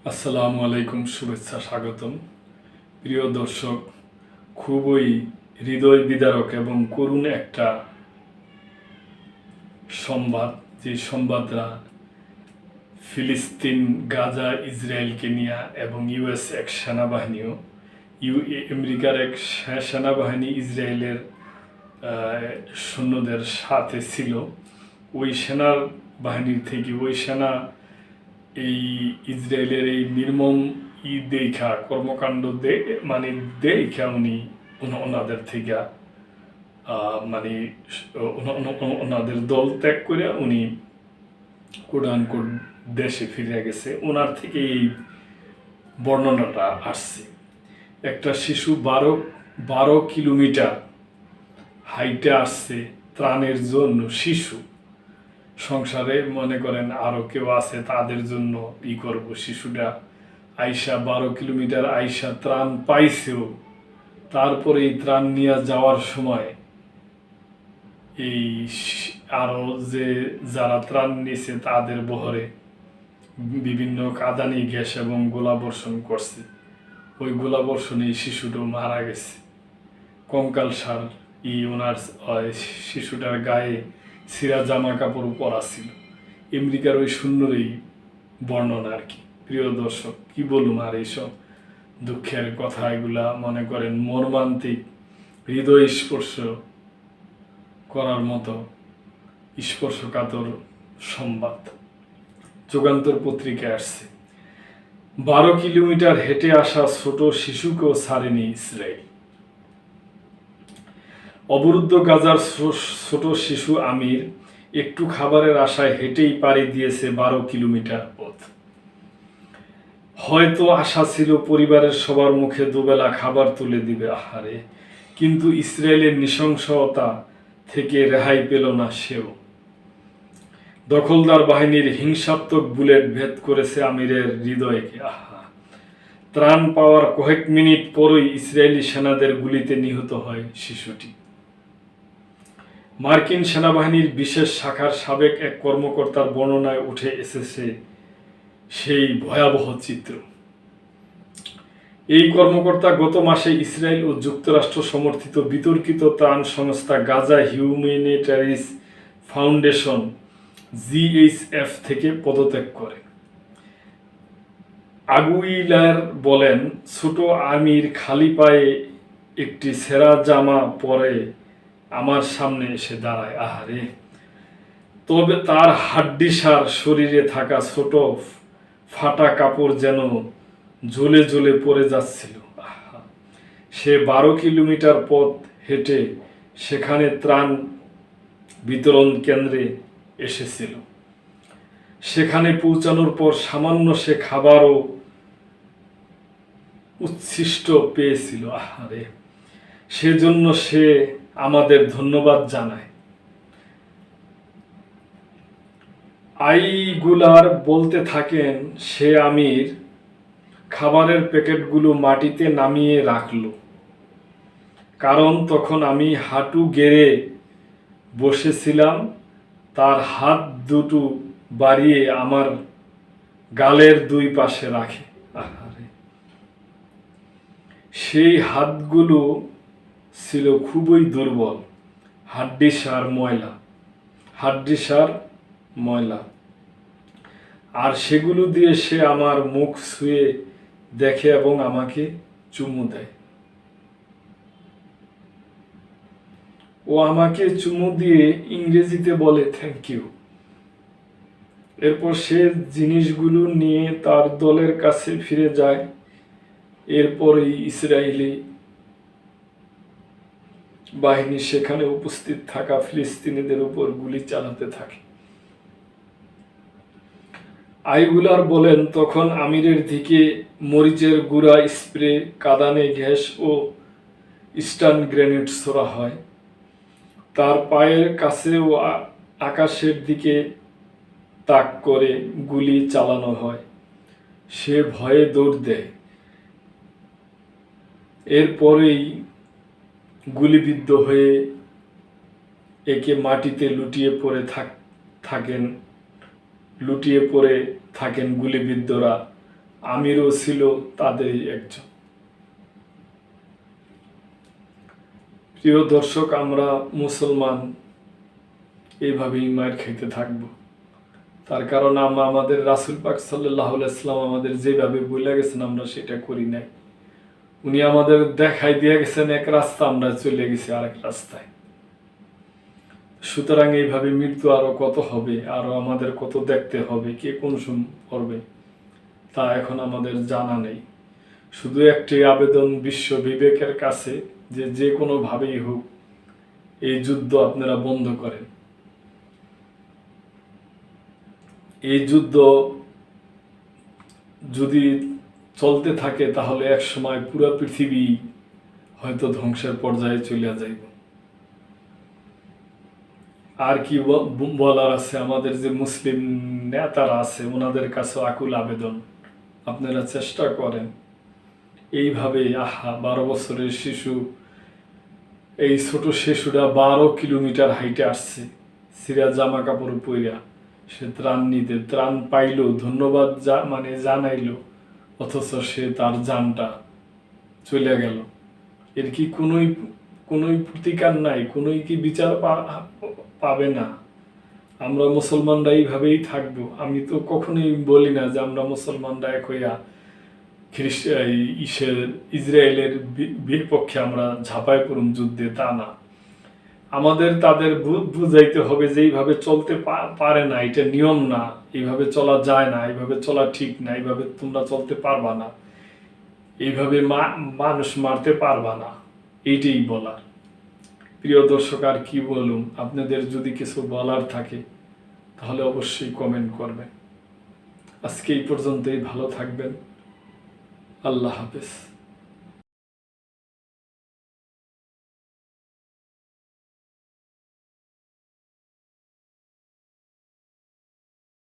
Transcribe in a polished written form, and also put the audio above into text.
আসসালামু আলাইকুম, শুভেচ্ছা, স্বাগতম। প্রিয় দর্শক, খুবই হৃদয় বিদারক এবং করুণ একটা সংবাদ, যে সংবাদরা ফিলিস্তিন, গাজা, ইসরায়েলকে নিয়ে এবং ইউএস এক সেনাবাহিনীও আমেরিকার এক সেনাবাহিনী ইসরায়েলের সৈন্যদের সাথে ছিল। ওই সেনার বাহিনীর থেকে ওই সেনা এই ইসরায়েলের এই নির্মম দেখা কর্মকাণ্ড দেখা উনি ওনাদের থেকে মানে ওনাদের দল ত্যাগ করে উনি কোরআন দেশে ফিরে গেছে। ওনার থেকে এই বর্ণনাটা আসছে। একটা শিশু বারো কিলোমিটার হাইটে আসছে ত্রাণের জন্য। শিশু সংসারে মনে করেন আরো কেউ আছে, তাদের জন্য করব। শিশুটা আইসা 12 কিলোমিটার আইসা ত্রাণ পাইছেও, তারপরে এই ত্রাণ নিয়ে যাওয়ার সময় এই আরো যে যারা ত্রাণ নিছে তাদের বহরে বিভিন্ন কাঁদানি গ্যাস এবং গোলাবর্ষণ করছে। ওই গোলাবর্ষণে শিশুটা মারা গেছে। কঙ্কালসার ওনার শিশুটার গায়ে ছিঁড়া জামা কাপড় পরা ছিল। আমেরিকার ওই শূন্যরই বর্ণনা আর কি। প্রিয় দর্শক, কি বলুম আর এইসব দুঃখের কথা, এগুলা মনে করেন মর্মান্তিক, হৃদয় স্পর্শ করার মতো স্পর্শকাতর সংবাদ। যুগান্তর পত্রিকায় আসছে, 12 কিলোমিটার হেঁটে আসা ছোট শিশুকেও ছাড়েনি ইসরায়েল। অবরুদ্ধ গাজার ছোট শিশু আমির একটু খাবারের আশায় হেঁটেই পাড়ি দিয়েছে 12 কিলোমিটার পথ। হয়তো আশা ছিল পরিবারের সবার মুখে দুবেলা খাবার তুলে দিবে। আহারে, কিন্তু ইসরায়েলের নৃশংসতা থেকে রেহাই পেল না সেও। দখলদার বাহিনীর হিংসাত্মক বুলেট ভেদ করেছে আমিরের হৃদয়কে। আহা, ত্রাণ পাওয়ার কয়েক মিনিট পরই ইসরায়েলি সেনাদের গুলিতে নিহত হয় শিশুটি। মার্কিন সেনাবাহিনীর বিশেষ শাখার সাবেক এক কর্মকর্তার বর্ণনায় উঠে এসেছে সেই ভয়াবহ চিত্র। এই কর্মকর্তা গত মাসে ইসরায়েল ও যুক্তরাষ্ট্র সমর্থিত বিতর্কিত ত্রাণ সংস্থা গাজা হিউম্যানিটারিস ফাউন্ডেশন জিএইচএফ থেকে পদত্যাগ করে। আগুইলার বলেন, ছোট আমির খালি পায়ে একটি ছেঁড়া জামা পরে আমার সামনে এসে দাঁড়ায়। আহারে, তবে তার হাড্ডিসার শরীরে থাকা ছোট ফাটা কাপড় যেন জ্বলে জ্বলে পড়ে যাচ্ছিল। সে 12 কিলোমিটার পথ হেঁটে সেখানে ত্রাণ বিতরণ কেন্দ্রে এসেছিল। সেখানে পৌঁছানোর পর সামান্য সে খাবারও উচ্ছিষ্ট পেয়েছিল। আহারে, সেজন্য সে আমাদের ধন্যবাদ জানায়। আইগুলার বলতে থাকেন, সে আমির খাবারের প্যাকেটগুলো মাটিতে নামিয়ে রাখল, কারণ তখন আমি হাঁটু গেড়ে বসেছিলাম। তার হাত দুটো বাড়িয়ে আমার গালের দুই পাশে রাখে। আহারে, সেই হাতগুলো ছিল খুবই দুর্বল, হাড্ডিসার ময়লা, আর সেগুলো দিয়ে সে আমার মুখ ছুঁয়ে দেখে এবং আমাকে চুমু দেয়। ও আমাকে চুমু দিয়ে ইংরেজিতে বলে থ্যাংক ইউ। এরপর সে জিনিসগুলো নিয়ে তার দলের কাছে ফিরে যায়। এরপরই ইসরায়েলি বাহিনী সেখানে উপস্থিত থাকা ফিলিস্তিনিদের উপর গুলি চালাতে থাকে। আইগুলার বলেন, তখন আমিরের দিকে মরিচের গুঁড়া স্প্রে, কাঁদানে গ্যাস ও স্টান গ্রেনেড ছোড়া হয়। তার পায়ের কাছে ও আকাশের দিকে তাক করে গুলি চালানো হয়। সে ভয়ে দৌড় দেয়। এরপরেই গুলিবিদ্ধ হয়ে একে মাটিতে লুটিয়ে পড়ে থাকেন গুলিবিদ্ধরা। আমিরও ছিল তাদেরই একজন। প্রিয় দর্শক, আমরা মুসলমান এইভাবেই মার খাইতে থাকবো। তার কারণ আমরা আমাদের রাসূল পাক সাল্লাল্লাহু আলাইহি সাল্লাম আমাদের যেভাবে বলে গেছেন আমরা সেটা করি নাই। উনি আমাদের দেখাই দিয়ে গেছেন এক রাস্তা, আমরা চলে গেছি আরেক রাস্তায়। সুতরাং এইভাবে মৃত্যু আরো কত হবে, আরো আমাদের কত দেখতে হবে, কে কোন সময় করবে তা এখন আমাদের জানা নেই। শুধু একটি আবেদন বিশ্ব বিবেকের কাছে যে যে কোনো ভাবেই হোক এই যুদ্ধ আপনারা বন্ধ করেন। এই যুদ্ধ যদি চলতে থাকে তাহলে এক সময় পুরো পৃথিবী হয়তো ধ্বংসের পর্যায়ে চলে যাইব। আর কি বলার আছে, আমাদের যে মুসলিম নেতারা আছে ওনাদের কাছে আকুল আবেদন, আপনারা চেষ্টা করেন এইভাবে। 12 বছরের শিশু, এই ছোট শিশুরা 12 কিলোমিটার হাইটে আসছে সিরা জামা কাপড় পইরা, সে ত্রাণ নিতে, ত্রাণ পাইলো, ধন্যবাদ জানাইলো, অথচ সে তার জানটা চলে গেল। এর কি কোনোই প্রতিকার নাই, কোনোই কি বিচার পাবে না? আমরা মুসলমানরা এইভাবেই থাকবো? আমি তো কখনোই বলি না যে আমরা মুসলমানরা এক হইয়া ইসরায়েলের বিপক্ষে আমরা ঝাঁপায় পড়ুম যুদ্ধে, তা না। আমাদের তাদের বুঝাইতে হবে যে এইভাবে চলতে পারে না, এটা নিয়ম না, এইভাবে চলা যায় না, এইভাবে চলা ঠিক না, এইভাবে তোমরা চলতে পারবা না, এইভাবে মানুষ মারতে পারবা না, এইটাই বলার। প্রিয় দর্শক, আর কি বলুন, আপনাদের যদি কিছু বলার থাকে তাহলে অবশ্যই কমেন্ট করবেন। আজকে এই পর্যন্তই, ভালো থাকবেন। আল্লাহ হাফেজ।